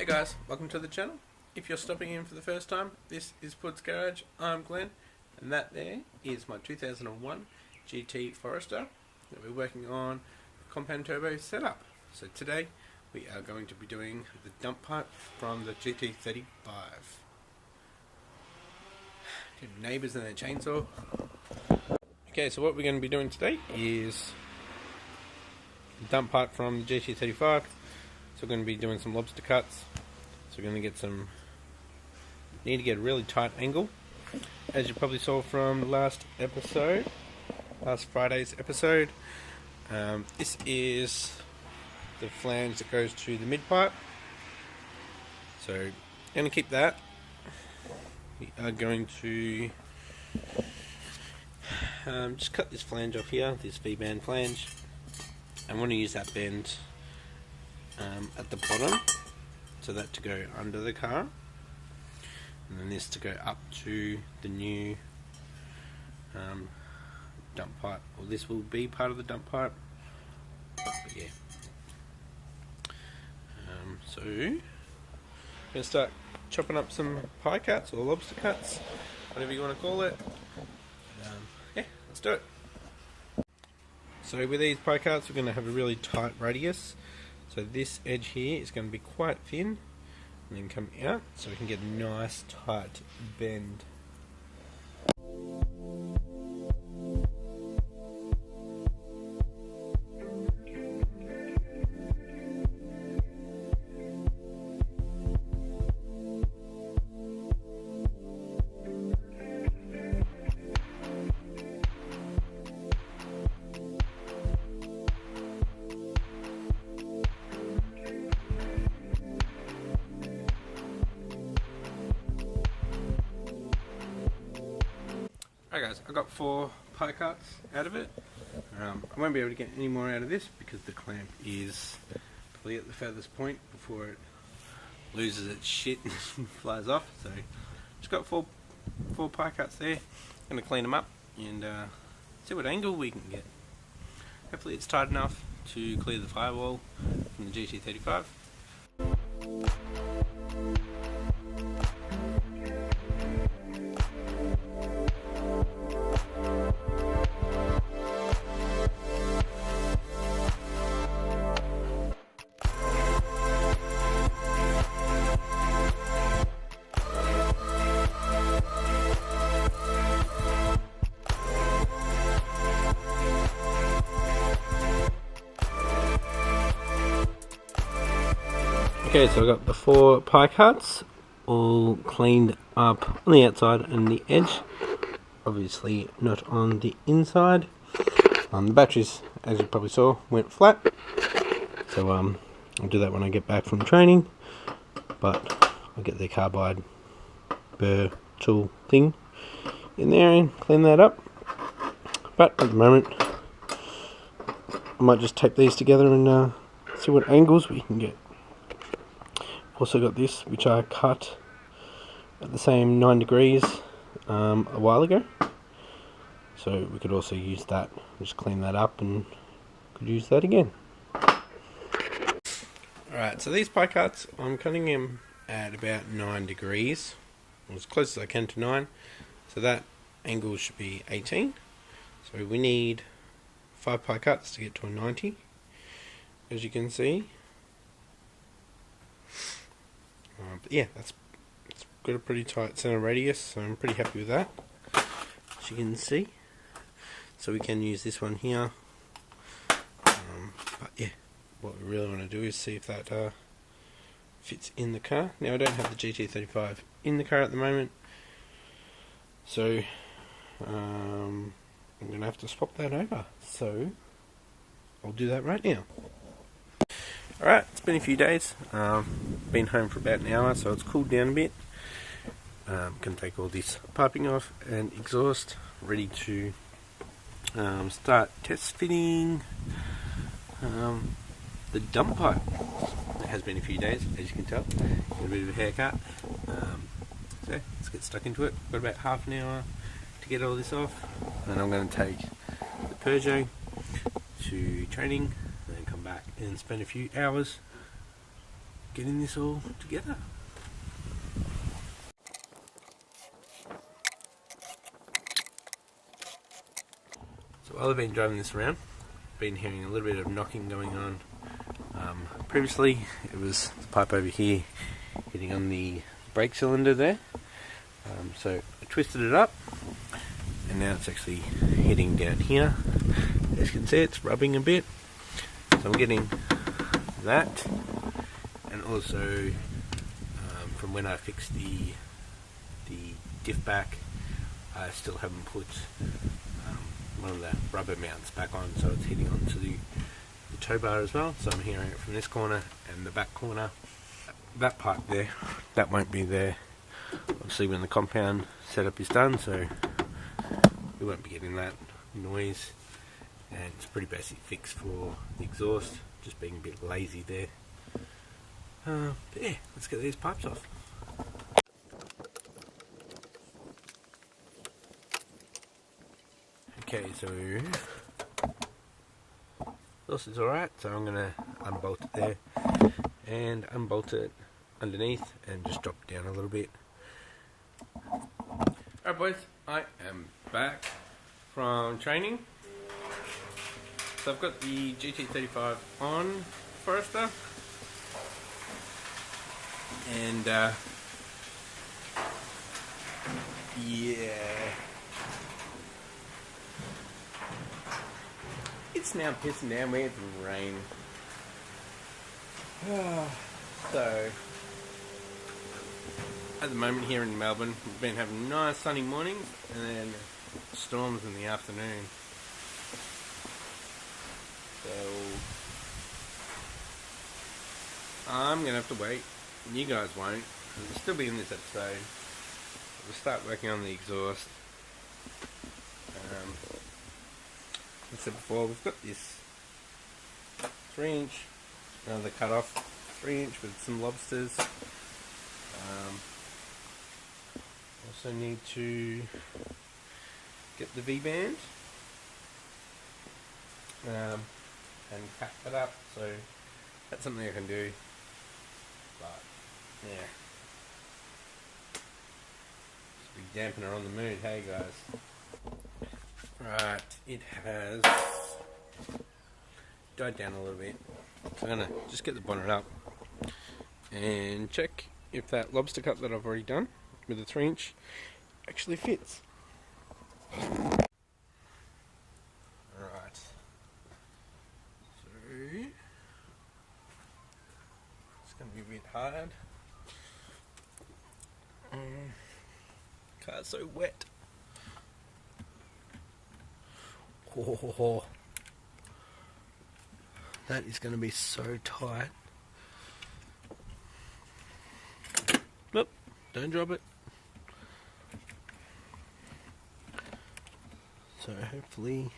guys, welcome to the channel. If you're stopping in for the first time, this is Pud's Garage. I'm Glenn, and that there is my 2001 GT Forester that we're working on compound turbo setup. So today we are going to be doing the dump pipe from the GT35. Neighbours and their chainsaw. Okay, so what we're going to be doing today is the dump pipe from the GT35. So we're going to be doing some lobster cuts. So we're going to get need to get a really tight angle. As you probably saw from the last Friday's episode. This is the flange that goes to the mid pipe. So I'm going to keep that. We are going to just cut this flange off here, this V-band flange. I want to use that bend at the bottom, so that to go under the car, and then this to go up to the new dump pipe. Well, this will be part of the dump pipe, but yeah. So I'm going to start chopping up some pie cuts or lobster cuts, whatever you want to call it. Yeah, let's do it. So with these pie cuts, we're going to have a really tight radius. So this edge here is going to be quite thin, and then come out so we can get a nice tight bend. Alright guys, I got 4 pie cuts out of it. I won't be able to get any more out of this because the clamp is probably at the furthest point before it loses its shit and flies off. So just got four pie cuts there. Going to clean them up and see what angle we can get. Hopefully it's tight enough to clear the firewall from the GT35. Okay, so I've got the 4 pie cuts all cleaned up on the outside and the edge, obviously not on the inside. The batteries, as you probably saw, went flat, so I'll do that when I get back from training, but I'll get the carbide burr tool thing in there and clean that up. But at the moment I might just tape these together and see what angles we can get. Also got this, which I cut at the same 9 degrees a while ago, so we could also use that. Just clean that up and could use that again. Alright, so these pie cuts, I'm cutting them at about 9 degrees, as close as I can to 9, so that angle should be 18. So we need 5 pie cuts to get to a 90, as you can see. But yeah, it's got a pretty tight center radius, so I'm pretty happy with that, as you can see. So we can use this one here. But yeah, what we really want to do is see if that fits in the car. Now I don't have the GT35 in the car at the moment, so I'm going to have to swap that over. So I'll do that right now. Alright, it's been a few days. Been home for about an hour, so it's cooled down a bit. Can take all this piping off and exhaust, ready to start test fitting the dump pipe. It has been a few days, as you can tell. Got a bit of a haircut. So let's get stuck into it. Got about half an hour to get all this off, and I'm going to take the Peugeot to training, and then come back and spend a few hours getting this all together. So while I've been driving this around, I've been hearing a little bit of knocking going on. Previously it was the pipe over here hitting on the brake cylinder there, so I twisted it up and now it's actually hitting down here. As you can see, it's rubbing a bit, so I'm getting that, and also from when I fixed the diff back, I still haven't put one of the rubber mounts back on, so it's hitting onto the tow bar as well. So I'm hearing it from this corner and the back corner. That pipe there, that won't be there obviously when the compound setup is done, so we won't be getting that noise. And it's a pretty basic fix for the exhaust, just being a bit lazy there. But yeah, let's get these pipes off. Okay, so this is alright, so I'm going to unbolt it there and unbolt it underneath and just drop it down a little bit. Alright boys, I am back from training. So I've got the GT35 on Forester, and yeah, it's now pissing down, we had some rain. So at the moment here in Melbourne, we've been having nice sunny mornings and then storms in the afternoon. So I'm going to have to wait, and you guys won't, because it'll still be in this episode. We'll start working on the exhaust. Like I said before, we've got this 3-inch, another cut off 3-inch with some lobsters. Also need to get the V-band and pack that up, so that's something I can do. But yeah, just be dampener on the mood, hey guys. Right, it has died down a little bit, so I'm gonna just get the bonnet up and check if that lobster cut that I've already done with the 3-inch actually fits. Alright, so it's gonna be a bit hard. Car's so wet. Oh, that is going to be so tight. Nope, don't drop it. So hopefully,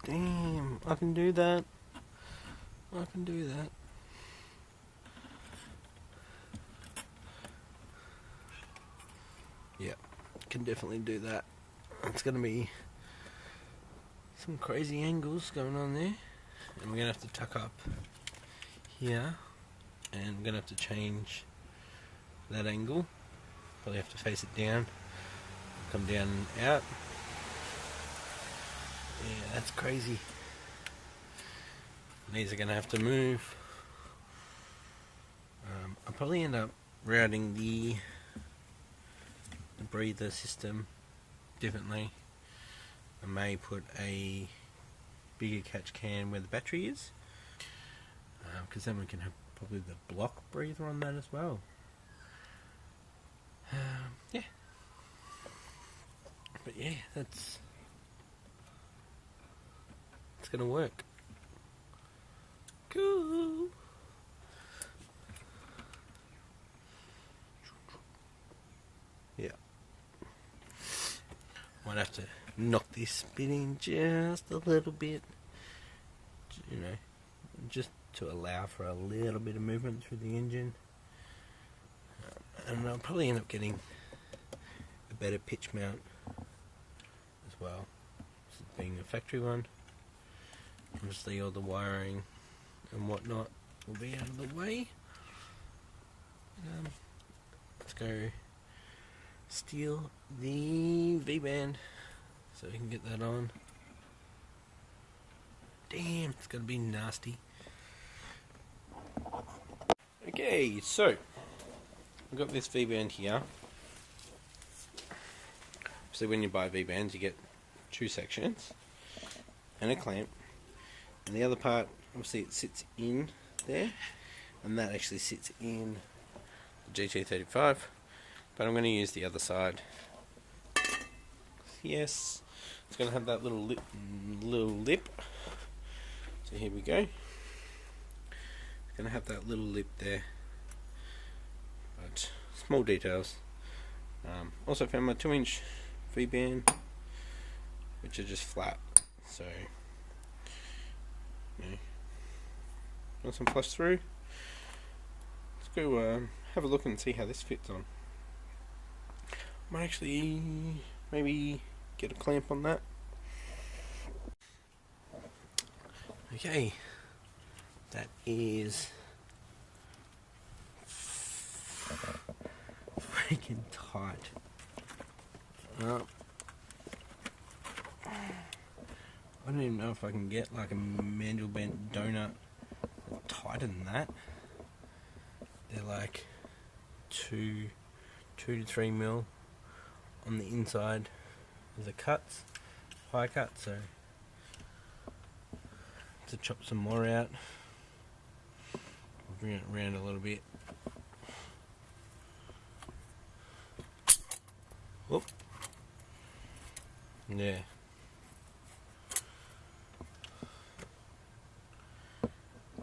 damn, I can do that. I can do that. Yeah, can definitely do that. It's going to be some crazy angles going on there, and we're going to have to tuck up here, and we're going to have to change that angle. Probably have to face it down, come down and out. Yeah, that's crazy. These are going to have to move. I'll probably end up routing the breather system differently. I may put a bigger catch can where the battery is, because then we can have probably the block breather on that as well. Yeah, but yeah, it's gonna work. Cool. Yeah. Might have to knock this bit in just a little bit, you know, just to allow for a little bit of movement through the engine. And I'll probably end up getting a better pitch mount as well, this being a factory one. Obviously all the wiring and whatnot will be out of the way. Let's go steal the V-band so we can get that on. Damn, it's gonna be nasty. Okay, so I've got this V-band here. So when you buy V-bands, you get two sections and a clamp, and the other part, obviously, it sits in there, and that actually sits in the GT35. But I'm going to use the other side. Yes, it's going to have that little lip. So here we go. It's going to have that little lip there. But small details. Also found my 2-inch V-band, which are just flat. So, nice and flush through. Let's go have a look and see how this fits on. Might actually maybe get a clamp on that. Okay, that is freaking tight. I don't even know if I can get like a manual bent donut tighter than that. They're like 2 to 3 mil on the inside of the cuts, pie cut, so to chop some more out, bring it around a little bit. Whoop. Yeah.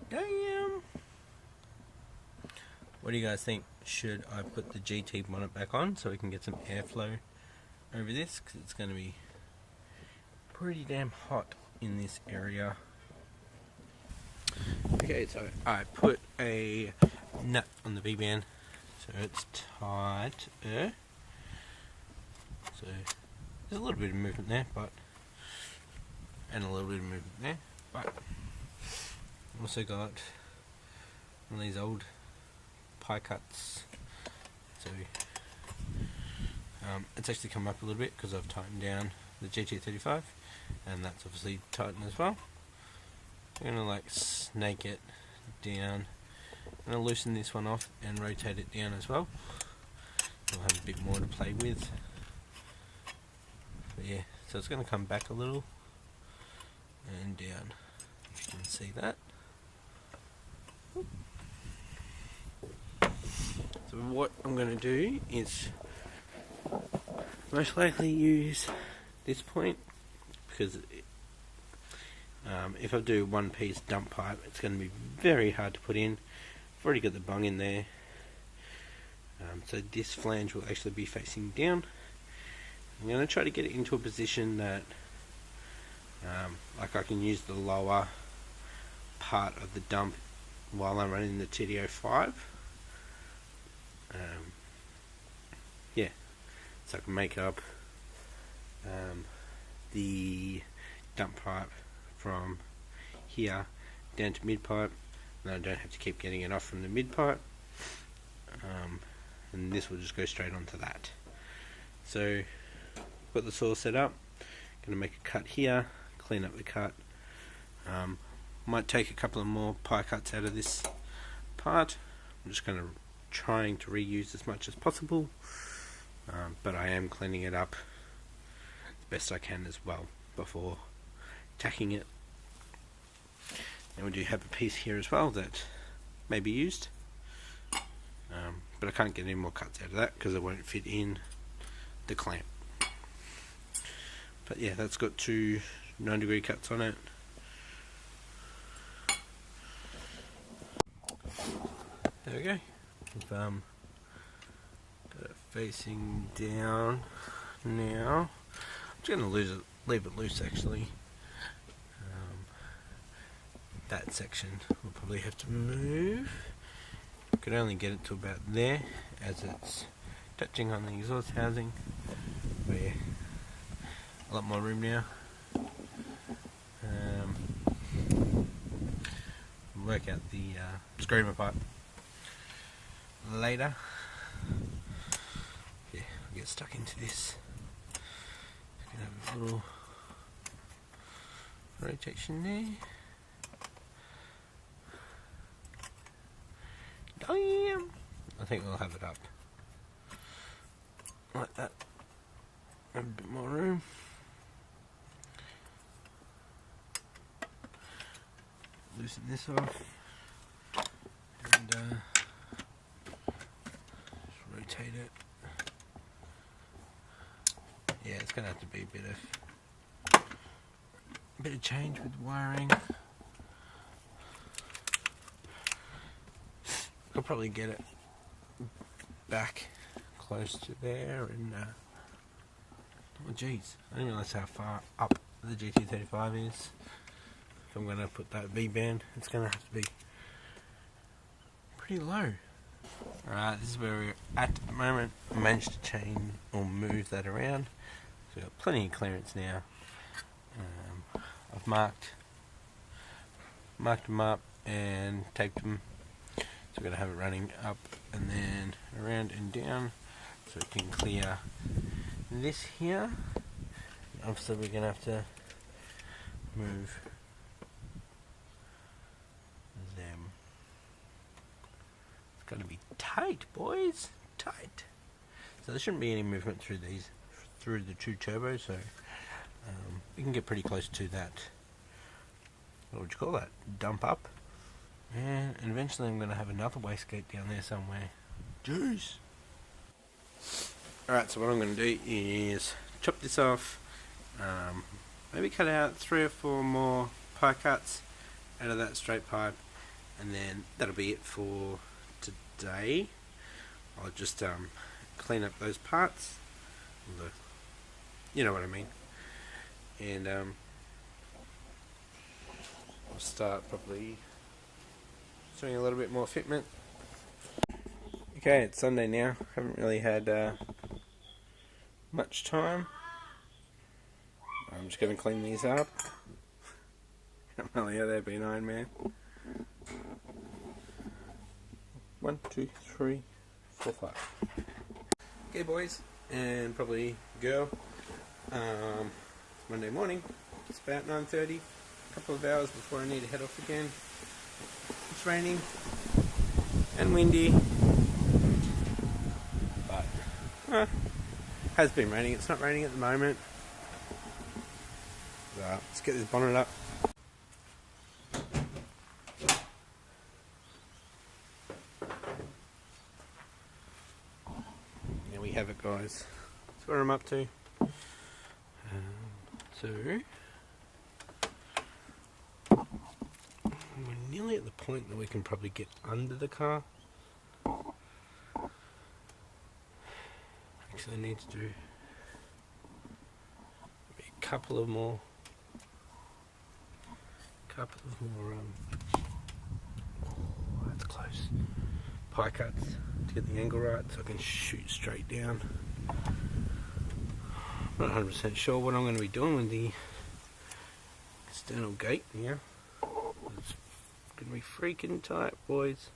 Damn. What do you guys think? Should I put the GT bonnet back on so we can get some airflow over this? Because it's going to be pretty damn hot in this area. Okay, so I put a nut on the V-band so it's tighter. So there's a little bit of movement there, and a little bit of movement there, but I've also got one of these old pie cuts, so it's actually come up a little bit because I've tightened down the GT35, and that's obviously tightened as well. I'm going to like snake it down. I'm going to loosen this one off and rotate it down as well. I'll have a bit more to play with. But yeah, so it's going to come back a little and down, if you can see that. So what I'm going to do is most likely use this point, because if I do one piece dump pipe, it's going to be very hard to put in. I've already got the bung in there, so this flange will actually be facing down. I'm going to try to get it into a position that like I can use the lower part of the dump while I'm running the GT35. Yeah, so I can make up the dump pipe from here down to mid pipe, and I don't have to keep getting it off from the mid pipe, and this will just go straight onto that. So got the saw set up, going to make a cut here, clean up the cut. Might take a couple of more pie cuts out of this part. I'm just going to trying to reuse as much as possible, but I am cleaning it up as best I can as well before tacking it. And we do have a piece here as well that may be used, but I can't get any more cuts out of that because it won't fit in the clamp. But yeah, that's got 2 9-degree cuts on it. There we go. We've got it facing down now. I'm just going to leave it loose actually. That section we'll probably have to move. Could only get it to about there as it's touching on the exhaust housing. But yeah, a lot more room now. work out the screamer pipe later. Yeah, I'll get stuck into this. Can have a little rotation there. Damn! I think we'll have it up like that. Have a bit more room. Loosen this off and just rotate it. Yeah, it's gonna have to be a bit of change with wiring. I'll probably get it back close to there and oh geez, I didn't realise how far up the GT35 is. If I'm going to put that V-band, it's going to have to be pretty low. Alright, this is where we're at the moment. I managed to change or move that around. So we've got plenty of clearance now. I've marked them up and taped them. So we're going to have it running up and then around and down so it can clear this here. Obviously we're going to have to move them. It's going to be tight, boys. Tight. So there shouldn't be any movement through the two turbos, so we can get pretty close to that. What would you call that? Dump up. And eventually I'm going to have another wastegate down there somewhere. Jeez. Alright, so what I'm going to do is chop this off, maybe cut out 3 or 4 more pie cuts out of that straight pipe, and then that'll be it for today. I'll just clean up those parts, you know what I mean, and I'll start probably doing a little bit more fitment. Okay, it's Sunday now. Haven't really had much time. I'm just going to clean these up. Oh yeah, they've been Iron Man. 1, 2, 3, 4, 5. Okay, boys, and probably girl. Monday morning. It's about 9:30. A couple of hours before I need to head off again. It's raining and windy. But has been raining. It's not raining at the moment. Let's get this bonnet up. There we have it, guys. That's where I'm up to. So we're nearly at the point that we can probably get under the car. Actually, I need to do maybe a couple of more oh, that's close, pie cuts to get the angle right so I can shoot straight down. I'm not 100% sure what I'm going to be doing with the external gate here. It's going to be freaking tight, boys.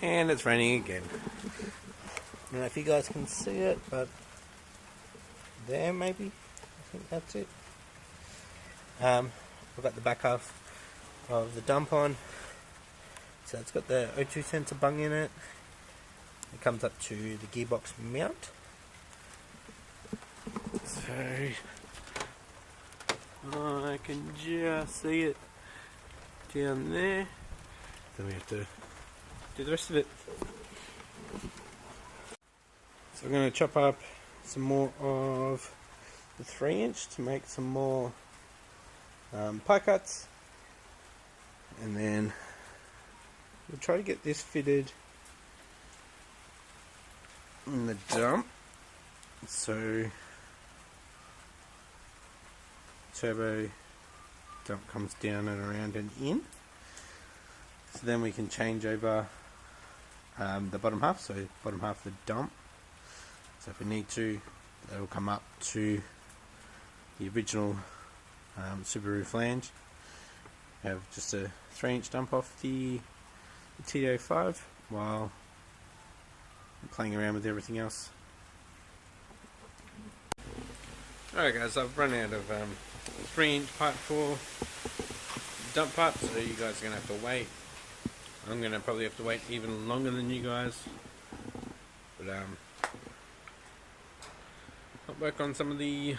And it's raining again. I don't know if you guys can see it, but there maybe, I think that's it. We've got the back half of the dump on, so it's got the O2 sensor bung in it. It comes up to the gearbox mount, so I can just see it down there. Then we have to do the rest of it. So I'm going to chop up some more of the 3" to make some more pie cuts, and then we'll try to get this fitted in the dump, so turbo dump comes down and around and in, so then we can change over the bottom half, so bottom half of the dump. So if we need to, that will come up to the original Subaru flange, have just a 3-inch dump off the GT35 while I'm playing around with everything else. Alright guys, I've run out of 3-inch pipe for dump pipe, so you guys are going to have to wait. I'm going to probably have to wait even longer than you guys. But I'll work on some of the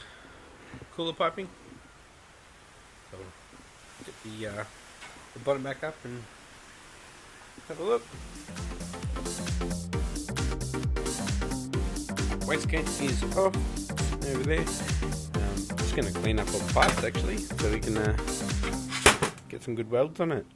cooler piping. So get the bottom back up and have a look. Wastegate is off over there. I'm just going to clean up all the pipes actually, so we can get some good welds on it.